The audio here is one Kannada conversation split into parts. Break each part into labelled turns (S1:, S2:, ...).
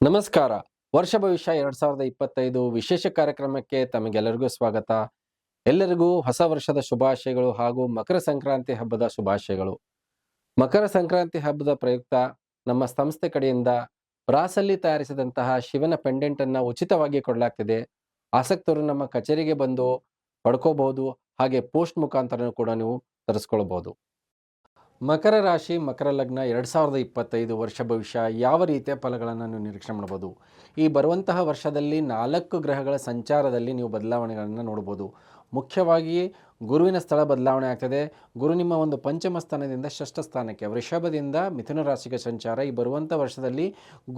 S1: ನಮಸ್ಕಾರ. ವರ್ಷ ಭವಿಷ್ಯ 2025 ವಿಶೇಷ ಕಾರ್ಯಕ್ರಮಕ್ಕೆ ತಮಗೆಲ್ಲರಿಗೂ ಸ್ವಾಗತ. ಎಲ್ಲರಿಗೂ ಹೊಸ ವರ್ಷದ ಶುಭಾಶಯಗಳು ಹಾಗೂ ಮಕರ ಸಂಕ್ರಾಂತಿ ಹಬ್ಬದ ಶುಭಾಶಯಗಳು. ಮಕರ ಸಂಕ್ರಾಂತಿ ಹಬ್ಬದ ಪ್ರಯುಕ್ತ ನಮ್ಮ ಸಂಸ್ಥೆ ಕಡೆಯಿಂದ ಬ್ರಾಸಲ್ಲಿ ತಯಾರಿಸಿದಂತಹ ಶಿವನ ಪೆಂಡೆಂಟ್ ಅನ್ನ ಉಚಿತವಾಗಿ ಕೊಡಲಾಗ್ತಿದೆ. ಆಸಕ್ತರು ನಮ್ಮ ಕಚೇರಿಗೆ ಬಂದು ಪಡ್ಕೋಬಹುದು. ಹಾಗೆ ಪೋಸ್ಟ್ ಮುಖಾಂತರ ಕೂಡ ನೀವು ತರಿಸ್ಕೊಳ್ಬಹುದು. ಮಕರ ರಾಶಿ ಮಕರ ಲಗ್ನ 2025 ವರ್ಷ ಭವಿಷ್ಯ ಯಾವ ರೀತಿಯ ಫಲಗಳನ್ನು ನೀವು ನಿರೀಕ್ಷೆ ಮಾಡಬಹುದು. ಈ ಬರುವಂತಹ ವರ್ಷದಲ್ಲಿ 4 ಗ್ರಹಗಳ ಸಂಚಾರದಲ್ಲಿ ನೀವು ಬದಲಾವಣೆಗಳನ್ನು ನೋಡಬಹುದು. ಮುಖ್ಯವಾಗಿ ಗುರುವಿನ ಸ್ಥಳ ಬದಲಾವಣೆ ಆಗ್ತದೆ. ಗುರು ನಿಮ್ಮ ಒಂದು ಪಂಚಮ ಸ್ಥಾನದಿಂದ ಷಷ್ಠ ಸ್ಥಾನಕ್ಕೆ, ವೃಷಭದಿಂದ ಮಿಥುನ ರಾಶಿಗೆ ಸಂಚಾರ. ಈ ಬರುವಂಥ ವರ್ಷದಲ್ಲಿ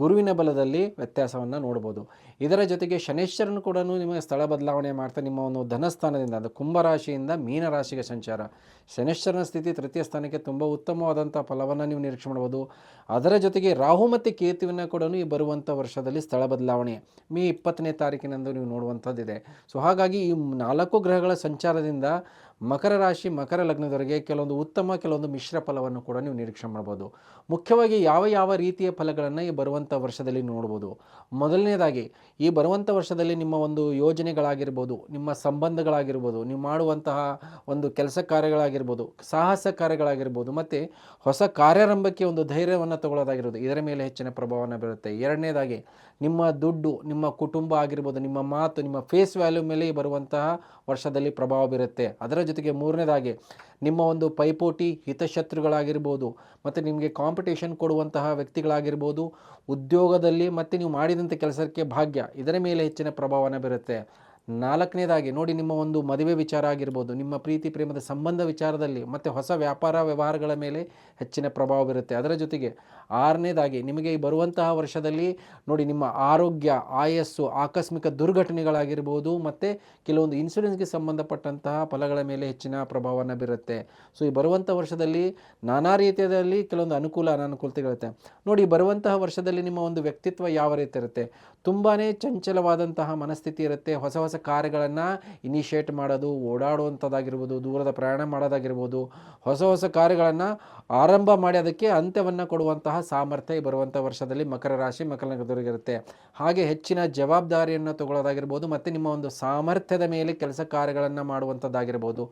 S1: ಗುರುವಿನ ಬಲದಲ್ಲಿ ವ್ಯತ್ಯಾಸವನ್ನು ನೋಡ್ಬೋದು. ಇದರ ಜೊತೆಗೆ ಶನೈಶ್ವರನು ಕೂಡ ನಿಮಗೆ ಸ್ಥಳ ಬದಲಾವಣೆ ಮಾಡ್ತಾ ನಿಮ್ಮ ಒಂದು ಧನಸ್ಥಾನದಿಂದ, ಅದು ಕುಂಭರಾಶಿಯಿಂದ ಮೀನ ರಾಶಿಗೆ ಸಂಚಾರ. ಶನೈಶ್ವರನ ಸ್ಥಿತಿ ತೃತೀಯ ಸ್ಥಾನಕ್ಕೆ ತುಂಬ ಉತ್ತಮವಾದಂಥ ಫಲವನ್ನು ನೀವು ನಿರೀಕ್ಷೆ ಮಾಡ್ಬೋದು. ಅದರ ಜೊತೆಗೆ ರಾಹು ಮತ್ತು ಕೇತುವಿನ ಕೂಡ ಈ ಬರುವಂಥ ವರ್ಷದಲ್ಲಿ ಸ್ಥಳ ಬದಲಾವಣೆ ಮೇ 20ನೇ ತಾರೀಕಿನಂದು ನೀವು ನೋಡುವಂಥದ್ದಿದೆ. ಸೊ ಹಾಗಾಗಿ ಈ 4 ಗ್ರಹಗಳ ಸಂಚಾರದಿಂದ ಮಕರ ರಾಶಿ ಮಕರ ಲಗ್ನದವರೆಗೆ ಕೆಲವೊಂದು ಉತ್ತಮ ಕೆಲವೊಂದು ಮಿಶ್ರ ಫಲವನ್ನು ಕೂಡ ನೀವು ನಿರೀಕ್ಷೆ ಮಾಡ್ಬೋದು. ಮುಖ್ಯವಾಗಿ ಯಾವ ರೀತಿಯ ಫಲಗಳನ್ನು ಈ ಬರುವಂಥ ವರ್ಷದಲ್ಲಿ ನೋಡ್ಬೋದು. ಮೊದಲನೇದಾಗಿ ಈ ಬರುವಂಥ ವರ್ಷದಲ್ಲಿ ನಿಮ್ಮ ಒಂದು ಯೋಜನೆಗಳಾಗಿರ್ಬೋದು, ನಿಮ್ಮ ಸಂಬಂಧಗಳಾಗಿರ್ಬೋದು, ನೀವು ಮಾಡುವಂತಹ ಒಂದು ಕೆಲಸ ಕಾರ್ಯಗಳಾಗಿರ್ಬೋದು, ಸಾಹಸ ಕಾರ್ಯಗಳಾಗಿರ್ಬೋದು, ಮತ್ತು ಹೊಸ ಕಾರ್ಯಾರಂಭಕ್ಕೆ ಒಂದು ಧೈರ್ಯವನ್ನು ತಗೊಳ್ಳೋದಾಗಿರ್ಬೋದು, ಇದರ ಮೇಲೆ ಹೆಚ್ಚಿನ ಪ್ರಭಾವವನ್ನು ಬೀರುತ್ತೆ. ಎರಡನೇದಾಗಿ ನಿಮ್ಮ ದುಡ್ಡು, ನಿಮ್ಮ ಕುಟುಂಬ ಆಗಿರ್ಬೋದು, ನಿಮ್ಮ ಮಾತು, ನಿಮ್ಮ ಫೇಸ್ ವ್ಯಾಲ್ಯೂ ಮೇಲೆ ಬರುವಂತಹ ವರ್ಷದಲ್ಲಿ ಪ್ರಭಾವ ಬೀರುತ್ತೆ. ಅದರ ಜೊತೆಗೆ ಮೂರನೇದಾಗಿ ನಿಮ್ಮ ಒಂದು ಪೈಪೋಟಿ ಹಿತಶತ್ರುಗಳಾಗಿರ್ಬೋದು, ಮತ್ತು ನಿಮಗೆ ಕಾಂಪಿಟೇಷನ್ ಕೊಡುವಂತಹ ವ್ಯಕ್ತಿಗಳಾಗಿರ್ಬೋದು, ಉದ್ಯೋಗದಲ್ಲಿ ಮತ್ತು ನೀವು ಮಾಡಿದಂಥ ಕೆಲಸಕ್ಕೆ ಭಾಗ್ಯ, ಇದರ ಮೇಲೆ ಹೆಚ್ಚಿನ ಪ್ರಭಾವನ ಬೀರುತ್ತೆ. ನಾಲ್ಕನೇದಾಗಿ ನೋಡಿ, ನಿಮ್ಮ ಒಂದು ಮದುವೆ ವಿಚಾರ ಆಗಿರ್ಬೋದು, ನಿಮ್ಮ ಪ್ರೀತಿ ಪ್ರೇಮದ ಸಂಬಂಧ ವಿಚಾರದಲ್ಲಿ ಮತ್ತು ಹೊಸ ವ್ಯಾಪಾರ ವ್ಯವಹಾರಗಳ ಮೇಲೆ ಹೆಚ್ಚಿನ ಪ್ರಭಾವ ಬೀರುತ್ತೆ. ಅದರ ಜೊತೆಗೆ ಆರನೇದಾಗಿ ನಿಮಗೆ ಈ ಬರುವಂತಹ ವರ್ಷದಲ್ಲಿ ನೋಡಿ, ನಿಮ್ಮ ಆರೋಗ್ಯ, ಆಯಸ್ಸು, ಆಕಸ್ಮಿಕ ದುರ್ಘಟನೆಗಳಾಗಿರ್ಬೋದು, ಮತ್ತು ಕೆಲವೊಂದು ಇನ್ಶೂರೆನ್ಸ್ಗೆ ಸಂಬಂಧಪಟ್ಟಂತಹ ಫಲಗಳ ಮೇಲೆ ಹೆಚ್ಚಿನ ಪ್ರಭಾವವನ್ನು ಬೀರುತ್ತೆ. ಸೊ ಈ ಬರುವಂಥ ವರ್ಷದಲ್ಲಿ ನಾನಾ ರೀತಿಯಲ್ಲಿ ಕೆಲವೊಂದು ಅನುಕೂಲ ಅನಾನುಕೂಲತೆಗಳಿರುತ್ತೆ. ನೋಡಿ, ಬರುವಂತಹ ವರ್ಷದಲ್ಲಿ ನಿಮ್ಮ ಒಂದು ವ್ಯಕ್ತಿತ್ವ ಯಾವ ರೀತಿ ಇರುತ್ತೆ, ತುಂಬಾ ಚಂಚಲವಾದಂತಹ ಮನಸ್ಥಿತಿ ಇರುತ್ತೆ. ಹೊಸ ಹೊಸ ಕಾರ್ಯಗಳನ್ನು ಇನಿಷಿಯೇಟ್ ಮಾಡೋದು, ಓಡಾಡುವಂಥದ್ದಾಗಿರ್ಬೋದು, ದೂರದ ಪ್ರಯಾಣ ಮಾಡೋದಾಗಿರ್ಬೋದು, ಹೊಸ ಕಾರ್ಯಗಳನ್ನು ಆರಂಭ ಮಾಡಿ ಅದಕ್ಕೆ ಅಂತ್ಯವನ್ನು ಕೊಡುವಂತಹ ಸಾಮರ್ಥ್ಯ ಬರುವಂಥ ವರ್ಷದಲ್ಲಿ ಮಕರ ರಾಶಿ ಮಕರ ಲಗ್ನದವರಿಗಿರುತ್ತೆ. ಹಾಗೆ ಹೆಚ್ಚಿನ ಜವಾಬ್ದಾರಿಯನ್ನು ತಗೊಳ್ಳೋದಾಗಿರ್ಬೋದು, ಮತ್ತು ನಿಮ್ಮ ಒಂದು ಸಾಮರ್ಥ್ಯದ ಮೇಲೆ ಕೆಲಸ ಕಾರ್ಯಗಳನ್ನು ಮಾಡುವಂಥದ್ದಾಗಿರ್ಬೋದು,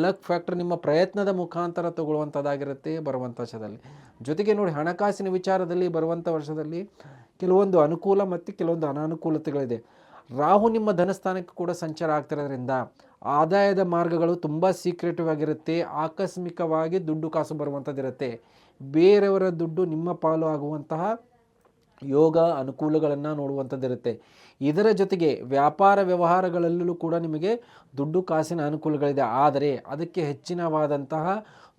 S1: ಲಕ್ ಫ್ಯಾಕ್ಟರ್ ನಿಮ್ಮ ಪ್ರಯತ್ನದ ಮುಖಾಂತರ ತಗೊಳ್ಳುವಂಥದ್ದಾಗಿರುತ್ತೆ ಬರುವಂಥ ವರ್ಷದಲ್ಲಿ. ಜೊತೆಗೆ ನೋಡಿ, ಹಣಕಾಸಿನ ವಿಚಾರದಲ್ಲಿ ಬರುವಂಥ ವರ್ಷದಲ್ಲಿ ಕೆಲವೊಂದು ಅನುಕೂಲ ಮತ್ತು ಕೆಲವೊಂದು ಅನಾನುಕೂಲತೆಗಳಿದೆ. ರಾಹು ನಿಮ್ಮ ಧನಸ್ಥಾನಕ್ಕೆ ಕೂಡ ಸಂಚಾರ ಆಗ್ತಿರೋದ್ರಿಂದ ಆದಾಯದ ಮಾರ್ಗಗಳು ತುಂಬ ಸೀಕ್ರೆಟಿವ್ ಆಗಿರುತ್ತೆ. ಆಕಸ್ಮಿಕವಾಗಿ ದುಡ್ಡು ಕಾಸು ಬರುವಂಥದ್ದಿರುತ್ತೆ. ಬೇರೆಯವರ ದುಡ್ಡು ನಿಮ್ಮ ಪಾಲು ಆಗುವಂತಹ ಯೋಗ ಅನುಕೂಲಗಳನ್ನು ನೋಡುವಂಥದ್ದಿರುತ್ತೆ. ಇದರ ಜೊತೆಗೆ ವ್ಯಾಪಾರ ವ್ಯವಹಾರಗಳಲ್ಲೂ ಕೂಡ ನಿಮಗೆ ದುಡ್ಡು ಕಾಸಿನ ಅನುಕೂಲಗಳಿದೆ. ಆದರೆ ಅದಕ್ಕೆ ಹೆಚ್ಚಿನವಾದಂತಹ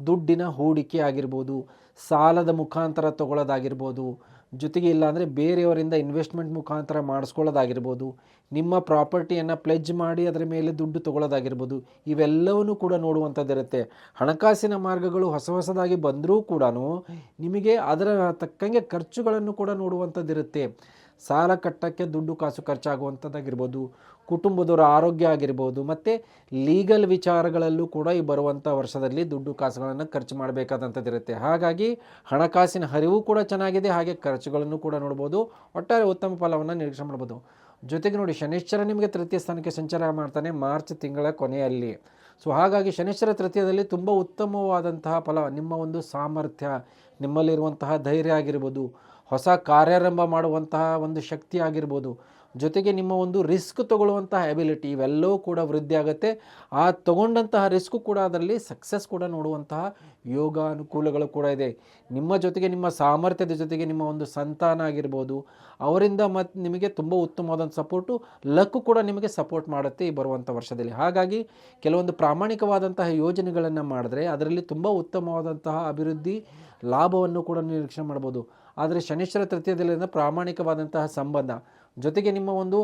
S1: ದುಡ್ಡಿನ ಹೂಡಿಕೆ ಆಗಿರ್ಬೋದು, ಸಾಲದ ಮುಖಾಂತರ ತಗೊಳ್ಳೋದಾಗಿರ್ಬೋದು, ಜೊತೆಗೆ ಇಲ್ಲಾಂದರೆ ಬೇರೆಯವರಿಂದ ಇನ್ವೆಸ್ಟ್ಮೆಂಟ್ ಮುಖಾಂತರ ಮಾಡಿಸ್ಕೊಳ್ಳೋದಾಗಿರ್ಬೋದು, ನಿಮ್ಮ ಪ್ರಾಪರ್ಟಿಯನ್ನು ಪ್ಲೆಜ್ ಮಾಡಿ ಅದರ ಮೇಲೆ ದುಡ್ಡು ತೊಗೊಳ್ಳೋದಾಗಿರ್ಬೋದು, ಇವೆಲ್ಲವನ್ನೂ ಕೂಡ ನೋಡುವಂಥದ್ದಿರುತ್ತೆ. ಹಣಕಾಸಿನ ಮಾರ್ಗಗಳು ಹೊಸದಾಗಿ ಬಂದರೂ ಕೂಡ ನಿಮಗೆ ಅದರ ತಕ್ಕಂಗೆ ಖರ್ಚುಗಳನ್ನು ಕೂಡ ನೋಡುವಂಥದ್ದಿರುತ್ತೆ. ಸಾಲ ಕಟ್ಟೋಕ್ಕೆ ದುಡ್ಡು ಕಾಸು ಖರ್ಚಾಗುವಂಥದ್ದಾಗಿರ್ಬೋದು, ಕುಟುಂಬದವರ ಆರೋಗ್ಯ ಆಗಿರ್ಬೋದು, ಮತ್ತು ಲೀಗಲ್ ವಿಚಾರಗಳಲ್ಲೂ ಕೂಡ ಈ ಬರುವಂಥ ವರ್ಷದಲ್ಲಿ ದುಡ್ಡು ಕಾಸುಗಳನ್ನು ಖರ್ಚು ಮಾಡಬೇಕಾದಂಥದ್ದಿರುತ್ತೆ. ಹಾಗಾಗಿ ಹಣಕಾಸಿನ ಹರಿವು ಕೂಡ ಚೆನ್ನಾಗಿದೆ, ಹಾಗೆ ಖರ್ಚುಗಳನ್ನು ಕೂಡ ನೋಡ್ಬೋದು. ಒಟ್ಟಾರೆ ಉತ್ತಮ ಫಲವನ್ನು ನಿರೀಕ್ಷೆ ಮಾಡ್ಬೋದು. ಜೊತೆಗೆ ನೋಡಿ, ಶನೈಶ್ಚರ ನಿಮಗೆ ತೃತೀಯ ಸ್ಥಾನಕ್ಕೆ ಸಂಚಾರ ಮಾಡ್ತಾನೆ ಮಾರ್ಚ್ ತಿಂಗಳ ಕೊನೆಯಲ್ಲಿ. ಸೊ ಹಾಗಾಗಿ ಶನೈಶ್ಚರ ತೃತೀಯದಲ್ಲಿ ತುಂಬ ಉತ್ತಮವಾದಂತಹ ಫಲ, ನಿಮ್ಮ ಒಂದು ಸಾಮರ್ಥ್ಯ, ನಿಮ್ಮಲ್ಲಿರುವಂತಹ ಧೈರ್ಯ ಆಗಿರ್ಬೋದು, ಹೊಸ ಕಾರ್ಯಾರಂಭ ಮಾಡುವಂತಹ ಒಂದು ಶಕ್ತಿ ಆಗಿರ್ಬೋದು, ಜೊತೆಗೆ ನಿಮ್ಮ ಒಂದು ರಿಸ್ಕ್ ತಗೊಳ್ಳುವಂತಹ ಎಬಿಲಿಟಿ, ಇವೆಲ್ಲವೂ ಕೂಡ ವೃದ್ಧಿ ಆಗುತ್ತೆ. ಆ ತಗೊಂಡಂತಹ ರಿಸ್ಕು ಕೂಡ ಅದರಲ್ಲಿ ಸಕ್ಸಸ್ ಕೂಡ ನೋಡುವಂತಹ ಯೋಗ ಅನುಕೂಲಗಳು ಕೂಡ ಇದೆ. ನಿಮ್ಮ ಜೊತೆಗೆ ನಿಮ್ಮ ಸಾಮರ್ಥ್ಯದ ಜೊತೆಗೆ ನಿಮ್ಮ ಒಂದು ಸಂತಾನ ಆಗಿರ್ಬೋದು, ಅವರಿಂದ ಮತ್ತು ನಿಮಗೆ ತುಂಬ ಉತ್ತಮವಾದಂಥ ಸಪೋರ್ಟು, ಲಕ್ಕು ಕೂಡ ನಿಮಗೆ ಸಪೋರ್ಟ್ ಮಾಡುತ್ತೆ ಈ ಬರುವಂಥ ವರ್ಷದಲ್ಲಿ. ಹಾಗಾಗಿ ಕೆಲವೊಂದು ಪ್ರಾಮಾಣಿಕವಾದಂತಹ ಯೋಜನೆಗಳನ್ನು ಮಾಡಿದ್ರೆ ಅದರಲ್ಲಿ ತುಂಬ ಉತ್ತಮವಾದಂತಹ ಅಭಿವೃದ್ಧಿ ಲಾಭವನ್ನು ಕೂಡ ನಿರೀಕ್ಷೆ ಮಾಡ್ಬೋದು. ಆದರೆ ಶನೈಶ್ವರ ತೃತೀಯದಲ್ಲಿಂದ ಪ್ರಾಮಾಣಿಕವಾದಂತಹ ಸಂಬಂಧ, ಜೊತೆಗೆ ನಿಮ್ಮ ಒಂದು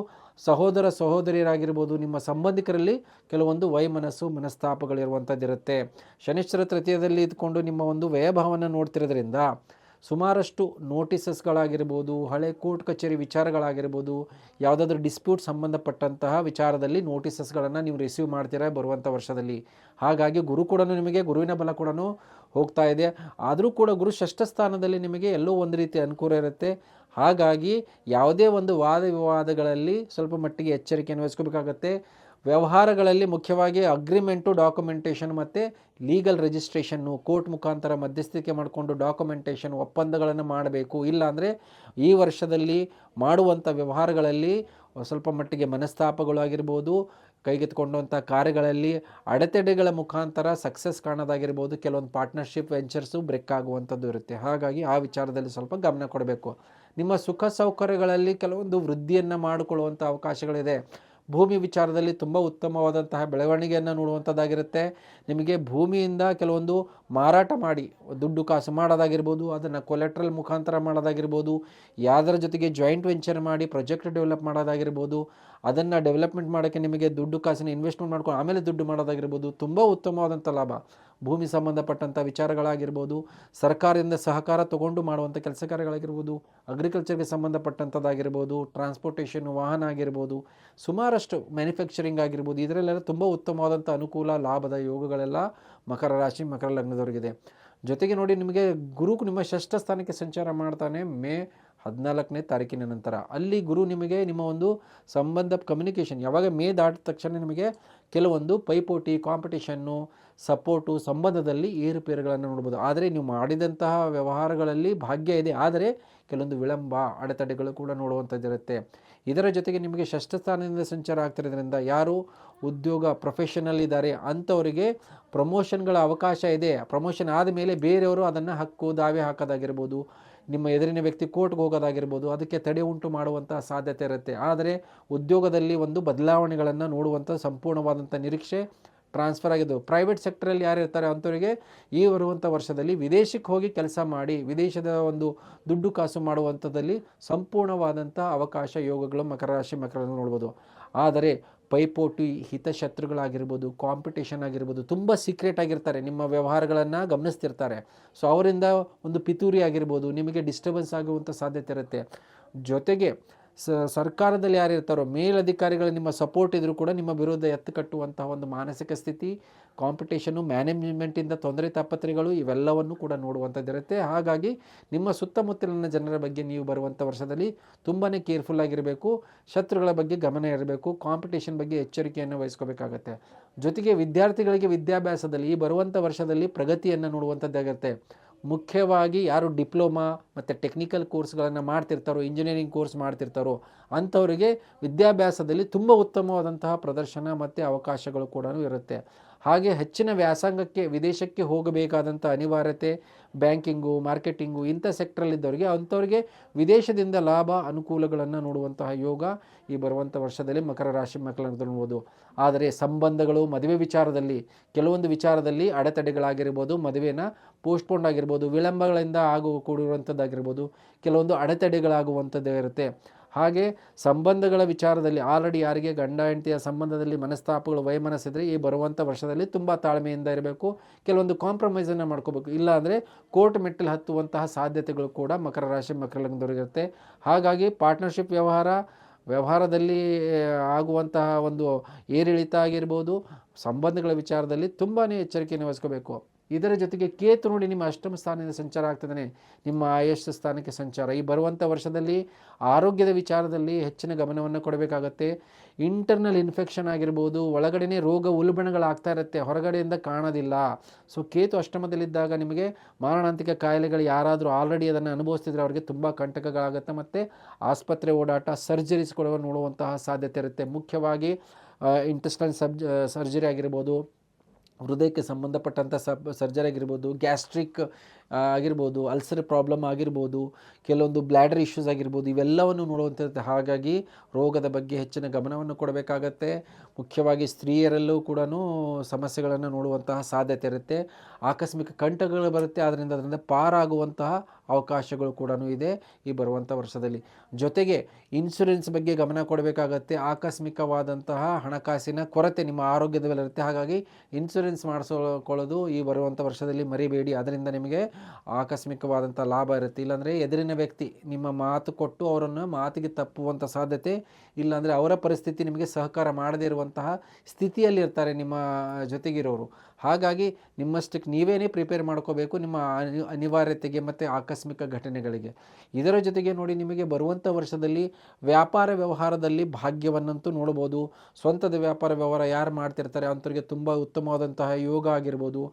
S1: ಸಹೋದರ ಸಹೋದರಿಯರಾಗಿರ್ಬೋದು, ನಿಮ್ಮ ಸಂಬಂಧಿಕರಲ್ಲಿ ಕೆಲವೊಂದು ವೈಮನಸ್ಸು ಮನಸ್ತಾಪಗಳಿರುವಂಥದ್ದಿರುತ್ತೆ. ಶನೈಶ್ವರ ತೃತೀಯದಲ್ಲಿ ಇದ್ಕೊಂಡು ನಿಮ್ಮ ಒಂದು ವ್ಯಯಭಾವವನ್ನು ನೋಡ್ತಿರೋದ್ರಿಂದ ಸುಮಾರಷ್ಟು ನೋಟಿಸಸ್ಗಳಾಗಿರ್ಬೋದು, ಹಳೆ ಕೋರ್ಟ್ ಕಚೇರಿ ವಿಚಾರಗಳಾಗಿರ್ಬೋದು, ಯಾವುದಾದ್ರೂ ಡಿಸ್ಪ್ಯೂಟ್ ಸಂಬಂಧಪಟ್ಟಂತಹ ವಿಚಾರದಲ್ಲಿ ನೋಟಿಸಸ್ಗಳನ್ನು ನೀವು ರಿಸೀವ್ ಮಾಡ್ತೀರಾ ಬರುವಂಥ ವರ್ಷದಲ್ಲಿ. ಹಾಗಾಗಿ ಗುರು ಕೂಡ ನಿಮಗೆ ಗುರುವಿನ ಬಲ ಕೂಡ ಹೋಗ್ತಾ ಇದೆ. ಆದರೂ ಕೂಡ ಗುರು ಷಷ್ಠ ಸ್ಥಾನದಲ್ಲಿ ನಿಮಗೆ ಎಲ್ಲೋ ಒಂದು ರೀತಿ ಅನುಕೂಲ ಇರುತ್ತೆ. ಹಾಗಾಗಿ ಯಾವುದೇ ಒಂದು ವಾದ ವಿವಾದಗಳಲ್ಲಿ ಸ್ವಲ್ಪ ಮಟ್ಟಿಗೆ ಎಚ್ಚರಿಕೆಯನ್ನು ವಹಿಸ್ಕೋಬೇಕಾಗತ್ತೆ. ವ್ಯವಹಾರಗಳಲ್ಲಿ ಮುಖ್ಯವಾಗಿ ಅಗ್ರಿಮೆಂಟು, ಡಾಕ್ಯುಮೆಂಟೇಷನ್ ಮತ್ತು ಲೀಗಲ್ ರಿಜಿಸ್ಟ್ರೇಷನ್ನು, ಕೋರ್ಟ್ ಮುಖಾಂತರ ಮಧ್ಯಸ್ಥಿಕೆ ಮಾಡಿಕೊಂಡು ಡಾಕ್ಯುಮೆಂಟೇಷನ್ ಒಪ್ಪಂದಗಳನ್ನು ಮಾಡಬೇಕು. ಇಲ್ಲಾಂದರೆ ಈ ವರ್ಷದಲ್ಲಿ ಮಾಡುವಂಥ ವ್ಯವಹಾರಗಳಲ್ಲಿ ಸ್ವಲ್ಪ ಮಟ್ಟಿಗೆ ಮನಸ್ತಾಪಗಳು ಆಗಿರ್ಬೋದು, ಕೈಗೆತ್ತಿಕೊಂಡಂಥ ಕಾರ್ಯಗಳಲ್ಲಿ ಅಡೆತಡೆಗಳ ಮುಖಾಂತರ ಸಕ್ಸಸ್ ಕಾಣೋದಾಗಿರ್ಬೋದು, ಕೆಲವೊಂದು ಪಾರ್ಟ್ನರ್ಶಿಪ್ ವೆಂಚರ್ಸು ಬ್ರೇಕ್ ಆಗುವಂಥದ್ದು ಇರುತ್ತೆ. ಹಾಗಾಗಿ ಆ ವಿಚಾರದಲ್ಲಿ ಸ್ವಲ್ಪ ಗಮನ ಕೊಡಬೇಕು. ನಿಮ್ಮ ಸುಖ ಸೌಕರ್ಯಗಳಲ್ಲಿ ಕೆಲವೊಂದು ವೃದ್ಧಿಯನ್ನು ಮಾಡಿಕೊಳ್ಳುವಂಥ ಅವಕಾಶಗಳಿದೆ. ಭೂಮಿ ವಿಚಾರದಲ್ಲಿ ತುಂಬ ಉತ್ತಮವಾದಂತಹ ಬೆಳವಣಿಗೆಯನ್ನು ನೋಡುವಂಥದ್ದಾಗಿರುತ್ತೆ. ನಿಮಗೆ ಭೂಮಿಯಿಂದ ಕೆಲವೊಂದು ಮಾರಾಟ ಮಾಡಿ ದುಡ್ಡು ಕಾಸು ಮಾಡೋದಾಗಿರ್ಬೋದು, ಅದನ್ನು ಕೊಲೆಟ್ರಲ್ ಮುಖಾಂತರ ಮಾಡೋದಾಗಿರ್ಬೋದು, ಯಾವುದರ ಜೊತೆಗೆ ಜಾಯಿಂಟ್ ವೆಂಚರ್ ಮಾಡಿ ಪ್ರಾಜೆಕ್ಟ್ ಡೆವಲಪ್ ಮಾಡೋದಾಗಿರ್ಬೋದು, ಅದನ್ನು ಡೆವಲಪ್ಮೆಂಟ್ ಮಾಡೋಕ್ಕೆ ನಿಮಗೆ ದುಡ್ಡು ಕಾಸಿನ ಇನ್ವೆಸ್ಟ್ಮೆಂಟ್ ಮಾಡ್ಕೊಂಡು ಆಮೇಲೆ ದುಡ್ಡು ಮಾಡೋದಾಗಿರ್ಬೋದು, ತುಂಬ ಉತ್ತಮವಾದಂಥ ಲಾಭ. ಭೂಮಿ ಸಂಬಂಧಪಟ್ಟಂಥ ವಿಚಾರಗಳಾಗಿರ್ಬೋದು, ಸರ್ಕಾರದಿಂದ ಸಹಕಾರ ತಗೊಂಡು ಮಾಡುವಂಥ ಕೆಲಸ ಕಾರ್ಯಗಳಾಗಿರ್ಬೋದು, ಅಗ್ರಿಕಲ್ಚರ್ಗೆ ಸಂಬಂಧಪಟ್ಟಂಥದ್ದಾಗಿರ್ಬೋದು, ಟ್ರಾನ್ಸ್ಪೋರ್ಟೇಷನ್, ವಾಹನ ಆಗಿರ್ಬೋದು, ಸುಮಾರಷ್ಟು ಮ್ಯಾನುಫ್ಯಾಕ್ಚರಿಂಗ್ ಆಗಿರ್ಬೋದು, ಇದರಲ್ಲೆಲ್ಲ ತುಂಬ ಉತ್ತಮವಾದಂಥ ಅನುಕೂಲ, ಲಾಭದ ಯೋಗಗಳೆಲ್ಲ ಮಕರ ರಾಶಿ, ಮಕರ ಲಗ್ನದವರಿಗಿದೆ. ಜೊತೆಗೆ ನೋಡಿ, ನಿಮಗೆ ಗುರು ನಿಮ್ಮ ಷಷ್ಠ ಸ್ಥಾನಕ್ಕೆ ಸಂಚಾರ ಮಾಡ್ತಾನೆ ಮೇ 14ನೇ ತಾರೀಕಿನ ನಂತರ. ಅಲ್ಲಿ ಗುರು ನಿಮಗೆ ನಿಮ್ಮ ಒಂದು ಸಂಬಂಧ ಕಮ್ಯುನಿಕೇಷನ್ ಯಾವಾಗ ಮೇ ದಾಟಿದ ತಕ್ಷಣ ನಿಮಗೆ ಕೆಲವೊಂದು ಪೈಪೋಟಿ, ಕಾಂಪಿಟೇಷನ್ನು, ಸಪೋರ್ಟು, ಸಂಬಂಧದಲ್ಲಿ ಏರುಪೇರುಗಳನ್ನು ನೋಡ್ಬೋದು. ಆದರೆ ನೀವು ಮಾಡಿದಂತಹ ವ್ಯವಹಾರಗಳಲ್ಲಿ ಭಾಗ್ಯ ಇದೆ, ಆದರೆ ಕೆಲವೊಂದು ವಿಳಂಬ, ಅಡೆತಡೆಗಳು ಕೂಡ ನೋಡುವಂಥದ್ದಿರುತ್ತೆ. ಇದರ ಜೊತೆಗೆ ನಿಮಗೆ ಷಷ್ಠ ಸ್ಥಾನದಿಂದ ಸಂಚಾರ ಆಗ್ತಿರೋದ್ರಿಂದ ಯಾರು ಉದ್ಯೋಗ ಪ್ರೊಫೆಷನಲ್ ಇದ್ದಾರೆ ಅಂಥವರಿಗೆ ಪ್ರಮೋಷನ್ಗಳ ಅವಕಾಶ ಇದೆ. ಪ್ರಮೋಷನ್ ಆದಮೇಲೆ ಬೇರೆಯವರು ಅದನ್ನು ಹಕ್ಕು ದಾವೆ ಹಾಕೋದಾಗಿರ್ಬೋದು, ನಿಮ್ಮ ಎದುರಿನ ವ್ಯಕ್ತಿ ಕೋರ್ಟ್ಗೆ ಹೋಗೋದಾಗಿರ್ಬೋದು, ಅದಕ್ಕೆ ತಡೆ ಉಂಟು ಮಾಡುವಂಥ ಸಾಧ್ಯತೆ ಇರುತ್ತೆ. ಆದರೆ ಉದ್ಯೋಗದಲ್ಲಿ ಒಂದು ಬದಲಾವಣೆಗಳನ್ನು ನೋಡುವಂಥ ಸಂಪೂರ್ಣವಾದಂಥ ನಿರೀಕ್ಷೆ ಟ್ರಾನ್ಸ್ಫರ್ ಆಗಿದ್ದವು. ಪ್ರೈವೇಟ್ ಸೆಕ್ಟರಲ್ಲಿ ಯಾರು ಇರ್ತಾರೆ ಅಂಥವರಿಗೆ ಈ ಬರುವಂಥ ವರ್ಷದಲ್ಲಿ ವಿದೇಶಕ್ಕೆ ಹೋಗಿ ಕೆಲಸ ಮಾಡಿ ವಿದೇಶದ ಒಂದು ದುಡ್ಡು ಕಾಸು ಮಾಡುವಂಥದ್ದಲ್ಲಿ ಸಂಪೂರ್ಣವಾದಂಥ ಅವಕಾಶ, ಯೋಗಗಳು ಮಕರ ರಾಶಿ, ಮಕರನ್ನು ನೋಡ್ಬೋದು. ಆದರೆ ಪೈಪೋಟಿ, ಹಿತಶತ್ರುಗಳಾಗಿರ್ಬೋದು, ಕಾಂಪಿಟೇಷನ್ ಆಗಿರ್ಬೋದು, ತುಂಬ ಸೀಕ್ರೆಟ್ ಆಗಿರ್ತಾರೆ, ನಿಮ್ಮ ವ್ಯವಹಾರಗಳನ್ನು ಗಮನಿಸ್ತಿರ್ತಾರೆ. ಸೊ ಅವರಿಂದ ಒಂದು ಪಿತೂರಿ ಆಗಿರ್ಬೋದು, ನಿಮಗೆ ಡಿಸ್ಟರ್ಬೆನ್ಸ್ ಆಗುವಂಥ ಸಾಧ್ಯತೆ ಇರುತ್ತೆ. ಜೊತೆಗೆ ಸರ್ಕಾರದಲ್ಲಿ ಯಾರಿರ್ತಾರೋ ಮೇಲಧಿಕಾರಿಗಳು ನಿಮ್ಮ ಸಪೋರ್ಟ್ ಇದ್ದರೂ ಕೂಡ ನಿಮ್ಮ ವಿರುದ್ಧ ಎತ್ತು ಕಟ್ಟುವಂತಹ ಒಂದು ಮಾನಸಿಕ ಸ್ಥಿತಿ, ಕಾಂಪಿಟೇಷನ್ನು, ಮ್ಯಾನೇಜ್ಮೆಂಟಿಂದ ತೊಂದರೆ ತಾಪತ್ರೆಗಳು ಇವೆಲ್ಲವನ್ನು ಕೂಡ ನೋಡುವಂಥದ್ದಿರುತ್ತೆ. ಹಾಗಾಗಿ ನಿಮ್ಮ ಸುತ್ತಮುತ್ತಲಿನ ಜನರ ಬಗ್ಗೆ ನೀವು ಬರುವಂಥ ವರ್ಷದಲ್ಲಿ ತುಂಬಾ ಕೇರ್ಫುಲ್ ಆಗಿರಬೇಕು. ಶತ್ರುಗಳ ಬಗ್ಗೆ ಗಮನ ಇರಬೇಕು. ಕಾಂಪಿಟೇಷನ್ ಬಗ್ಗೆ ಎಚ್ಚರಿಕೆಯನ್ನು ವಹಿಸ್ಕೋಬೇಕಾಗತ್ತೆ. ಜೊತೆಗೆ ವಿದ್ಯಾರ್ಥಿಗಳಿಗೆ ವಿದ್ಯಾಭ್ಯಾಸದಲ್ಲಿ ಈ ಬರುವಂಥ ವರ್ಷದಲ್ಲಿ ಪ್ರಗತಿಯನ್ನು ನೋಡುವಂಥದ್ದಾಗುತ್ತೆ. ಮುಖ್ಯವಾಗಿ ಯಾರು ಡಿಪ್ಲೊಮಾ ಮತ್ತು ಟೆಕ್ನಿಕಲ್ ಕೋರ್ಸ್ಗಳನ್ನು ಮಾಡ್ತಿರ್ತಾರೋ, ಇಂಜಿನಿಯರಿಂಗ್ ಕೋರ್ಸ್ ಮಾಡ್ತಿರ್ತಾರೋ ಅಂಥವರಿಗೆ ವಿದ್ಯಾಭ್ಯಾಸದಲ್ಲಿ ತುಂಬ ಉತ್ತಮವಾದಂತಹ ಪ್ರದರ್ಶನ ಮತ್ತು ಅವಕಾಶಗಳು ಕೂಡ ಇರುತ್ತೆ. ಹಾಗೆ ಹೆಚ್ಚಿನ ವ್ಯಾಸಂಗಕ್ಕೆ ವಿದೇಶಕ್ಕೆ ಹೋಗಬೇಕಾದಂಥ ಅನಿವಾರ್ಯತೆ, ಬ್ಯಾಂಕಿಂಗು, ಮಾರ್ಕೆಟಿಂಗು ಇಂಥ ಸೆಕ್ಟ್ರಲ್ಲಿದ್ದವರಿಗೆ ಅಂಥವ್ರಿಗೆ ವಿದೇಶದಿಂದ ಲಾಭ, ಅನುಕೂಲಗಳನ್ನು ನೋಡುವಂತಹ ಯೋಗ ಈ ಬರುವಂಥ ವರ್ಷದಲ್ಲಿ ಮಕರ ರಾಶಿ, ಮಕರನ್ನು ನೋಡ್ಬೋದು. ಆದರೆ ಸಂಬಂಧಗಳು, ಮದುವೆ ವಿಚಾರದಲ್ಲಿ ಕೆಲವೊಂದು ವಿಚಾರದಲ್ಲಿ ಅಡೆತಡೆಗಳಾಗಿರ್ಬೋದು, ಮದುವೆನ ಪೋಸ್ಟ್ಪೋಂಡ್ ಆಗಿರ್ಬೋದು, ವಿಳಂಬಗಳಿಂದ ಕೂಡಿರುವಂಥದ್ದಾಗಿರ್ಬೋದು, ಕೆಲವೊಂದು ಅಡೆತಡೆಗಳಾಗುವಂಥದ್ದೇ ಇರುತ್ತೆ. ಹಾಗೆ ಸಂಬಂಧಗಳ ವಿಚಾರದಲ್ಲಿ ಆಲ್ರೆಡಿ ಯಾರಿಗೆ ಗಂಡ ಹೆಂಡತಿಯ ಸಂಬಂಧದಲ್ಲಿ ಮನಸ್ತಾಪಗಳು, ವೈಮನಸ್ಸಿದ್ರೆ ಈ ಬರುವಂಥ ವರ್ಷದಲ್ಲಿ ತುಂಬ ತಾಳ್ಮೆಯಿಂದ ಇರಬೇಕು. ಕೆಲವೊಂದು ಕಾಂಪ್ರಮೈಸನ್ನು ಮಾಡ್ಕೋಬೇಕು. ಇಲ್ಲಾಂದರೆ ಕೋರ್ಟ್ ಮೆಟ್ಟಲು ಹತ್ತುವಂತಹ ಸಾಧ್ಯತೆಗಳು ಕೂಡ ಮಕರ ರಾಶಿ, ಮಕರ ಲಗ್ನದವರಿಗಿರುತ್ತೆ. ಹಾಗಾಗಿ ಪಾರ್ಟ್ನರ್ಶಿಪ್ ವ್ಯವಹಾರದಲ್ಲಿ ಆಗುವಂತಹ ಒಂದು ಏರಿಳಿತ ಆಗಿರ್ಬೋದು, ಸಂಬಂಧಗಳ ವಿಚಾರದಲ್ಲಿ ತುಂಬಾ ಎಚ್ಚರಿಕೆಯನ್ನು ವಹಿಸ್ಕೋಬೇಕು. ಇದರ ಜೊತೆಗೆ ಕೇತು ನೋಡಿ ನಿಮ್ಮ ಅಷ್ಟಮ ಸ್ಥಾನದಿಂದ ಸಂಚಾರ ಆಗ್ತದೆ, ನಿಮ್ಮ ಆಯಸ್ಸು ಸ್ಥಾನಕ್ಕೆ ಸಂಚಾರ. ಈ ಬರುವಂಥ ವರ್ಷದಲ್ಲಿ ಆರೋಗ್ಯದ ವಿಚಾರದಲ್ಲಿ ಹೆಚ್ಚಿನ ಗಮನವನ್ನು ಕೊಡಬೇಕಾಗತ್ತೆ. ಇಂಟರ್ನಲ್ ಇನ್ಫೆಕ್ಷನ್ ಆಗಿರ್ಬೋದು, ಒಳಗಡೆನೇ ರೋಗ ಉಲ್ಬಣಗಳಾಗ್ತಾ ಇರುತ್ತೆ, ಹೊರಗಡೆಯಿಂದ ಕಾಣೋದಿಲ್ಲ. ಸೊ ಕೇತು ಅಷ್ಟಮದಲ್ಲಿದ್ದಾಗ ನಿಮಗೆ ಮಾರಣಾಂತಿಕ ಕಾಯಿಲೆಗಳು ಯಾರಾದರೂ ಆಲ್ರೆಡಿ ಅದನ್ನು ಅನುಭವಿಸ್ತಿದ್ರೆ ಅವರಿಗೆ ತುಂಬ ಕಂಟಕಗಳಾಗುತ್ತೆ ಮತ್ತು ಆಸ್ಪತ್ರೆ ಓಡಾಟ, ಸರ್ಜರೀಸ್ ಕೊಡುವ ನೋಡುವಂತಹ ಸಾಧ್ಯತೆ ಇರುತ್ತೆ. ಮುಖ್ಯವಾಗಿ ಇಂಟೆಸ್ಟೈನ್ ಸರ್ಜರಿ ಆಗಿರ್ಬೋದು, ಹೃದಯಕ್ಕೆ ಸಂಬಂಧಪಟ್ಟಂಥ ಸರ್ಜರಿ ಆಗಿರ್ಬೋದು, ಗ್ಯಾಸ್ಟ್ರಿಕ್ ಆಗಿರ್ಬೋದು, ಅಲ್ಸರ್ ಪ್ರಾಬ್ಲಮ್ ಆಗಿರ್ಬೋದು, ಕೆಲವೊಂದು ಬ್ಲ್ಯಾಡರ್ ಇಶ್ಯೂಸ್ ಆಗಿರ್ಬೋದು, ಇವೆಲ್ಲವನ್ನು ನೋಡುವಂಥದ್ದು. ಹಾಗಾಗಿ ರೋಗದ ಬಗ್ಗೆ ಹೆಚ್ಚಿನ ಗಮನವನ್ನು ಕೊಡಬೇಕಾಗತ್ತೆ. ಮುಖ್ಯವಾಗಿ ಸ್ತ್ರೀಯರಲ್ಲೂ ಕೂಡ ಸಮಸ್ಯೆಗಳನ್ನು ನೋಡುವಂತಹ ಸಾಧ್ಯತೆ ಇರುತ್ತೆ. ಆಕಸ್ಮಿಕ ಕಂಟಕಗಳು ಬರುತ್ತೆ, ಅದರಿಂದ ಪಾರಾಗುವಂತಹ ಅವಕಾಶಗಳು ಕೂಡ ಇದೆ ಈ ಬರುವಂಥ ವರ್ಷದಲ್ಲಿ. ಜೊತೆಗೆ ಇನ್ಶೂರೆನ್ಸ್ ಬಗ್ಗೆ ಗಮನ ಕೊಡಬೇಕಾಗತ್ತೆ. ಆಕಸ್ಮಿಕವಾದಂತಹ ಹಣಕಾಸಿನ ಕೊರತೆ ನಿಮ್ಮ ಆರೋಗ್ಯದ ಮೇಲೆ ಇರುತ್ತೆ. ಹಾಗಾಗಿ ಇನ್ಶೂರೆನ್ಸ್ ಮಾಡಿಸ್ಕೊಳ್ಳೋದು ಈ ಬರುವಂಥ ವರ್ಷದಲ್ಲಿ ಮರಿಬೇಡಿ. ಅದರಿಂದ ನಿಮಗೆ ಆಕಸ್ಮಿಕವಾದಂಥ ಲಾಭ ಇರುತ್ತೆ. ಇಲ್ಲಾಂದರೆ ಎದುರಿನ ವ್ಯಕ್ತಿ ನಿಮ್ಮ ಮಾತು ಕೊಟ್ಟು ಅವರನ್ನು ಮಾತಿಗೆ ತಪ್ಪುವಂಥ ಸಾಧ್ಯತೆ, ಇಲ್ಲಾಂದರೆ ಅವರ ಪರಿಸ್ಥಿತಿ ನಿಮಗೆ ಸಹಕಾರ ಮಾಡದೇ ಇರುವಂತಹ ಸ್ಥಿತಿಯಲ್ಲಿರ್ತಾರೆ ನಿಮ್ಮ ಜೊತೆಗಿರೋರು. ಹಾಗಾಗಿ ನಿಮ್ಮಷ್ಟಕ್ಕೆ ನೀವೇನೇ ಪ್ರಿಪೇರ್ ಮಾಡ್ಕೋಬೇಕು ನಿಮ್ಮ ಅನಿವಾರ್ಯತೆಗೆ ಮತ್ತು ಆಕಸ್ಮಿಕ ಘಟನೆಗಳಿಗೆ. ಇದರ ಜೊತೆಗೆ ನೋಡಿ, ನಿಮಗೆ ಬರುವಂಥ ವರ್ಷದಲ್ಲಿ ವ್ಯಾಪಾರ ವ್ಯವಹಾರದಲ್ಲಿ ಭಾಗ್ಯವನ್ನಂತೂ ನೋಡ್ಬೋದು. ಸ್ವಂತದ ವ್ಯಾಪಾರ ವ್ಯವಹಾರ ಯಾರು ಮಾಡ್ತಿರ್ತಾರೆ ಅಂಥವ್ರಿಗೆ ತುಂಬ ಉತ್ತಮವಾದಂತಹ ಯೋಗ ಆಗಿರ್ಬೋದು.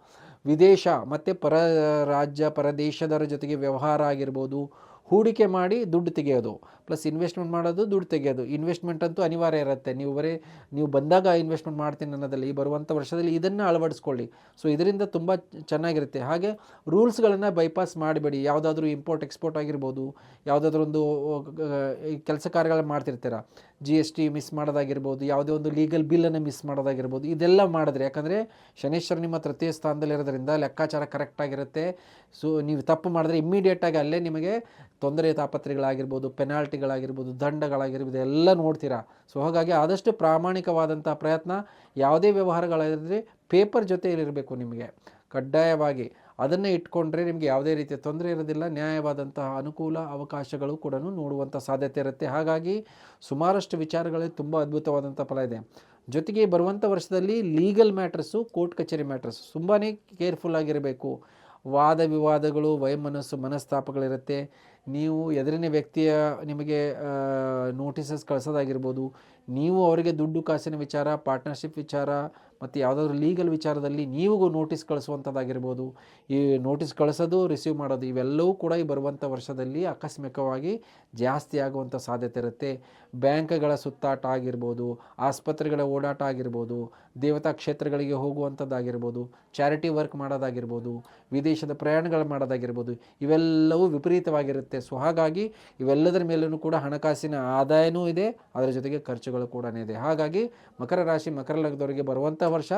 S1: ವಿದೇಶ ಮತ್ತು ಪರ ರಾಜ್ಯ ಪರದೇಶದವರ ಜೊತೆಗೆ ವ್ಯವಹಾರ ಆಗಿರ್ಬೋದು. ಹೂಡಿಕೆ ಮಾಡಿ ದುಡ್ಡು ತೆಗೆಯೋದು, ಪ್ಲಸ್ ಇನ್ವೆಸ್ಟ್ಮೆಂಟ್ ಮಾಡೋದು, ದುಡ್ಡು ತೆಗೆಯೋದು. ಇನ್ವೆಸ್ಟ್ಮೆಂಟ್ ಅಂತೂ ಅನಿವಾರ್ಯ ಇರುತ್ತೆ. ನೀವು ಬಂದಾಗ ಇನ್ವೆಸ್ಟ್ಮೆಂಟ್ ಮಾಡ್ತೀನಿ ಅನ್ನೋದಲ್ಲಿ ಈ ಬರುವಂಥ ವರ್ಷದಲ್ಲಿ ಇದನ್ನು ಅಳವಡಿಸ್ಕೊಳ್ಳಿ. ಸೊ ಇದರಿಂದ ತುಂಬ ಚೆನ್ನಾಗಿರುತ್ತೆ. ಹಾಗೆ ರೂಲ್ಸ್ಗಳನ್ನು ಬೈಪಾಸ್ ಮಾಡಬೇಡಿ. ಯಾವುದಾದ್ರೂ ಇಂಪೋರ್ಟ್ ಎಕ್ಸ್ಪೋರ್ಟ್ ಆಗಿರ್ಬೋದು, ಯಾವುದಾದ್ರೂ ಒಂದು ಕೆಲಸ ಕಾರ್ಯಗಳನ್ನ ಮಾಡ್ತಿರ್ತೀರ, GST ಮಿಸ್ ಮಾಡೋದಾಗಿರ್ಬೋದು, ಯಾವುದೇ ಒಂದು ಲೀಗಲ್ ಬಿಲ್ಲನ್ನು ಮಿಸ್ ಮಾಡೋದಾಗಿರ್ಬೋದು, ಇದೆಲ್ಲ ಮಾಡಿದ್ರೆ, ಯಾಕಂದರೆ ಶನೇಶ್ವರ ನಿಮ್ಮ ತೃತೀಯ ಸ್ಥಾನದಲ್ಲಿರೋದ್ರಿಂದ ಲೆಕ್ಕಾಚಾರ ಕರೆಕ್ಟಾಗಿರುತ್ತೆ. ಸೊ ನೀವು ತಪ್ಪು ಮಾಡಿದ್ರೆ ಇಮ್ಮಿಡಿಯೇಟಾಗಿ ಅಲ್ಲೇ ನಿಮಗೆ ತೊಂದರೆ ತಾಪತ್ರೆಗಳಾಗಿರ್ಬೋದು, ಪೆನಾಲ್ಟಿಗಳಾಗಿರ್ಬೋದು, ದಂಡಗಳಾಗಿರ್ಬೋದು ಎಲ್ಲ ನೋಡ್ತೀರಾ. ಸೊ ಹಾಗಾಗಿ ಆದಷ್ಟು ಪ್ರಾಮಾಣಿಕವಾದಂಥ ಪ್ರಯತ್ನ. ಯಾವುದೇ ವ್ಯವಹಾರಗಳಿದ್ರೆ ಪೇಪರ್ ಜೊತೆಯಲ್ಲಿರಬೇಕು ನಿಮಗೆ ಕಡ್ಡಾಯವಾಗಿ. ಅದನ್ನೇ ಇಟ್ಕೊಂಡ್ರೆ ನಿಮಗೆ ಯಾವುದೇ ರೀತಿಯ ತೊಂದರೆ ಇರೋದಿಲ್ಲ. ನ್ಯಾಯವಾದಂತಹ ಅನುಕೂಲ ಅವಕಾಶಗಳು ಕೂಡ ನೋಡುವಂಥ ಸಾಧ್ಯತೆ ಇರುತ್ತೆ. ಹಾಗಾಗಿ ಸುಮಾರಷ್ಟು ವಿಚಾರಗಳಲ್ಲಿ ತುಂಬ ಅದ್ಭುತವಾದಂಥ ಫಲ ಇದೆ. ಜೊತೆಗೆ ಬರುವಂಥ ವರ್ಷದಲ್ಲಿ ಲೀಗಲ್ ಮ್ಯಾಟ್ರಸ್ಸು, ಕೋರ್ಟ್ ಕಚೇರಿ ಮ್ಯಾಟ್ರಸ್ಸು ತುಂಬಾ ಕೇರ್ಫುಲ್ ಆಗಿರಬೇಕು. ವಾದ ವಿವಾದಗಳು, ಮನಸ್ತಾಪಗಳಿರುತ್ತೆ. ನೀವು ಎದುರಿನ ವ್ಯಕ್ತಿಯ ನಿಮಗೆ ನೋಟಿಸಸ್ ಕಳಿಸೋದಾಗಿರ್ಬೋದು, ನೀವು ಅವರಿಗೆ ದುಡ್ಡು ಕಾಸಿನ ವಿಚಾರ, ಪಾರ್ಟ್ನರ್ಶಿಪ್ ವಿಚಾರ ಮತ್ತು ಯಾವುದಾದ್ರೂ ಲೀಗಲ್ ವಿಚಾರದಲ್ಲಿ ನೀವು ನೋಟಿಸ್ ಕಳಿಸುವಂಥದ್ದಾಗಿರ್ಬೋದು. ಈ ನೋಟಿಸ್ ಕಳಿಸೋದು, ರಿಸೀವ್ ಮಾಡೋದು ಇವೆಲ್ಲವೂ ಕೂಡ ಈ ಬರುವಂಥ ವರ್ಷದಲ್ಲಿ ಆಕಸ್ಮಿಕವಾಗಿ ಜಾಸ್ತಿ ಆಗುವಂಥ ಸಾಧ್ಯತೆ ಇರುತ್ತೆ. ಬ್ಯಾಂಕ್ಗಳ ಸುತ್ತಾಟ ಆಗಿರ್ಬೋದು, ಆಸ್ಪತ್ರೆಗಳ ಓಡಾಟ ಆಗಿರ್ಬೋದು, ದೇವತಾ ಕ್ಷೇತ್ರಗಳಿಗೆ ಹೋಗುವಂಥದ್ದಾಗಿರ್ಬೋದು, ಚಾರಿಟಿ ವರ್ಕ್ ಮಾಡೋದಾಗಿರ್ಬೋದು, ವಿದೇಶದ ಪ್ರಯಾಣಗಳು ಮಾಡೋದಾಗಿರ್ಬೋದು, ಇವೆಲ್ಲವೂ ವಿಪರೀತವಾಗಿರುತ್ತೆ. ಸೊ ಹಾಗಾಗಿ ಇವೆಲ್ಲದರ ಮೇಲೂ ಕೂಡ ಹಣಕಾಸಿನ ಆದಾಯವೂ ಇದೆ, ಅದರ ಜೊತೆಗೆ ಖರ್ಚುಗಳು ಕೂಡ ಇದೆ. ಹಾಗಾಗಿ ಮಕರ ರಾಶಿ, ಮಕರ ಲಗ್ನದವರಿಗೆ ಬರುವಂಥ ವರ್ಷ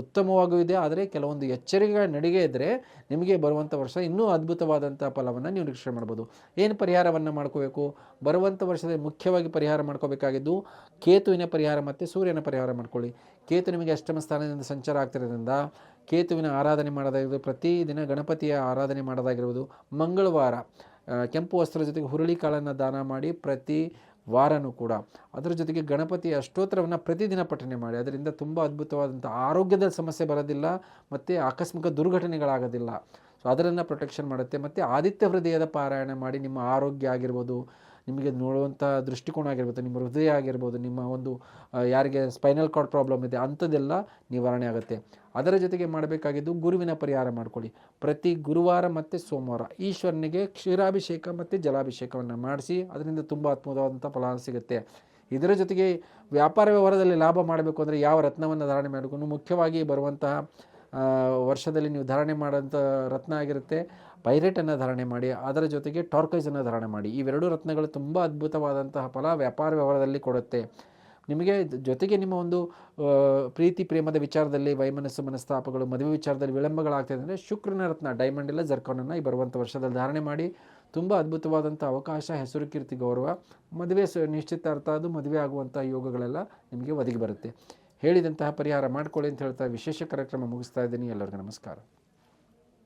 S1: ಉತ್ತಮವಾಗೂ ಇದೆ. ಆದರೆ ಕೆಲವೊಂದು ಎಚ್ಚರಿಕೆಗಳ ನಡಿಗೆ ಇದ್ದರೆ ನಿಮಗೆ ಬರುವಂಥ ವರ್ಷ ಇನ್ನೂ ಅದ್ಭುತವಾದಂಥ ಫಲವನ್ನು ನೀವು ನಿರೀಕ್ಷೆ ಮಾಡ್ಬೋದು. ಏನು ಪರಿಹಾರವನ್ನು ಮಾಡ್ಕೋಬೇಕು ಬರುವಂಥ ವರ್ಷದಲ್ಲಿ? ಮುಖ್ಯವಾಗಿ ಪರಿಹಾರ ಮಾಡ್ಕೋಬೇಕಾಗಿದ್ದು ಕೇತುವಿನ ಪರಿಹಾರ ಮತ್ತು ಸೂರ್ಯನ ಪರಿಹಾರ ಮಾಡ್ಕೊಳ್ಳಿ. ಕೇತು ನಿಮಗೆ ಅಷ್ಟಮ ಸ್ಥಾನದಿಂದ ಸಂಚಾರ ಆಗ್ತಿರೋದ್ರಿಂದ ಕೇತುವಿನ ಆರಾಧನೆ ಮಾಡೋದಾಗಿರ್ಬೋದು, ಪ್ರತಿದಿನ ಗಣಪತಿಯ ಆರಾಧನೆ ಮಾಡೋದಾಗಿರ್ಬೋದು, ಮಂಗಳವಾರ ಕೆಂಪು ವಸ್ತ್ರದ ಜೊತೆಗೆ ಹುರುಳಿಕಾಳನ್ನು ದಾನ ಮಾಡಿ ಪ್ರತಿ ವಾರನೂ ಕೂಡ ಅದರ ಜೊತೆಗೆ ಗಣಪತಿಯ ಅಷ್ಟೋತ್ತರವನ್ನು ಪ್ರತಿದಿನ ಪಠನೆ ಮಾಡಿ. ಅದರಿಂದ ತುಂಬ ಅದ್ಭುತವಾದಂಥ ಆರೋಗ್ಯದ ಸಮಸ್ಯೆ ಬರೋದಿಲ್ಲ ಮತ್ತು ಆಕಸ್ಮಿಕ ದುರ್ಘಟನೆಗಳಾಗೋದಿಲ್ಲ. ಸೊ ಅದನ್ನು ಪ್ರೊಟೆಕ್ಷನ್ ಮಾಡುತ್ತೆ. ಮತ್ತು ಆದಿತ್ಯ ಹೃದಯದ ಪಾರಾಯಣ ಮಾಡಿ ನಿಮ್ಮ ಆರೋಗ್ಯ ಆಗಿರ್ಬೋದು, ನಿಮಗೆ ನೋಡುವಂಥ ದೃಷ್ಟಿಕೋನ ಆಗಿರ್ಬೋದು, ನಿಮ್ಮ ಹೃದಯ ಆಗಿರ್ಬೋದು, ನಿಮ್ಮ ಒಂದು ಯಾರಿಗೆ ಸ್ಪೈನಲ್ ಕಾರ್ಡ್ ಪ್ರಾಬ್ಲಮ್ ಇದೆ ಅಂಥದ್ದೆಲ್ಲ ನಿವಾರಣೆ ಆಗುತ್ತೆ. ಅದರ ಜೊತೆಗೆ ಮಾಡಬೇಕಾಗಿದ್ದು ಗುರುವಿನ ಪರಿಹಾರ ಮಾಡ್ಕೊಳ್ಳಿ. ಪ್ರತಿ ಗುರುವಾರ ಮತ್ತು ಸೋಮವಾರ ಈಶ್ವರನಿಗೆ ಕ್ಷೀರಾಭಿಷೇಕ ಮತ್ತು ಜಲಾಭಿಷೇಕವನ್ನು ಮಾಡಿಸಿ, ಅದರಿಂದ ತುಂಬ ಅದ್ಭುತವಾದಂಥ ಫಲ ಸಿಗುತ್ತೆ. ಇದರ ಜೊತೆಗೆ ವ್ಯಾಪಾರ ವ್ಯವಹಾರದಲ್ಲಿ ಲಾಭ ಮಾಡಬೇಕು ಅಂದರೆ ಯಾವ ರತ್ನವನ್ನು ಧಾರಣೆ ಮಾಡಬೇಕು? ಮುಖ್ಯವಾಗಿ ಬರುವಂತಹ ವರ್ಷದಲ್ಲಿ ನೀವು ಧಾರಣೆ ಮಾಡೋಂಥ ರತ್ನ ಆಗಿರುತ್ತೆ ಪೈರೇಟನ್ನು ಧಾರಣೆ ಮಾಡಿ, ಅದರ ಜೊತೆಗೆ ಟಾರ್ಕೈಸನ್ನು ಧಾರಣೆ ಮಾಡಿ. ಇವೆರಡು ರತ್ನಗಳು ತುಂಬ ಅದ್ಭುತವಾದಂತಹ ಫಲ ವ್ಯಾಪಾರ ವ್ಯವಹಾರದಲ್ಲಿ ಕೊಡುತ್ತೆ ನಿಮಗೆ. ಜೊತೆಗೆ ನಿಮ್ಮ ಒಂದು ಪ್ರೀತಿ ಪ್ರೇಮದ ವಿಚಾರದಲ್ಲಿ ಮನಸ್ತಾಪಗಳು, ಮದುವೆ ವಿಚಾರದಲ್ಲಿ ವಿಳಂಬಗಳಾಗ್ತಾಯಿದೆ ಅಂದರೆ ಶುಕ್ರನ ರತ್ನ ಡೈಮಂಡ್ ಇಲ್ಲ ಜರ್ಕಾನನ್ನು ಈ ಬರುವಂಥ ವರ್ಷದಲ್ಲಿ ಧಾರಣೆ ಮಾಡಿ. ತುಂಬ ಅದ್ಭುತವಾದಂಥ ಅವಕಾಶ, ಹೆಸರು, ಕೀರ್ತಿ, ಗೌರವ, ಮದುವೆ ನಿಶ್ಚಿತಾರ್ಥ, ಅದು ಮದುವೆ ಆಗುವಂಥ ಯೋಗಗಳೆಲ್ಲ ನಿಮಗೆ ಒದಗಿ ಬರುತ್ತೆ. ಹೇಳಿದಂತಹ ಪರಿಹಾರ ಮಾಡ್ಕೊಳ್ಳಿ ಅಂತ ಹೇಳ್ತಾ ವಿಶೇಷ ಕಾರ್ಯಕ್ರಮ ಮುಗಿಸ್ತಾ ಇದ್ದೀನಿ. ಎಲ್ಲರಿಗೂ ನಮಸ್ಕಾರ.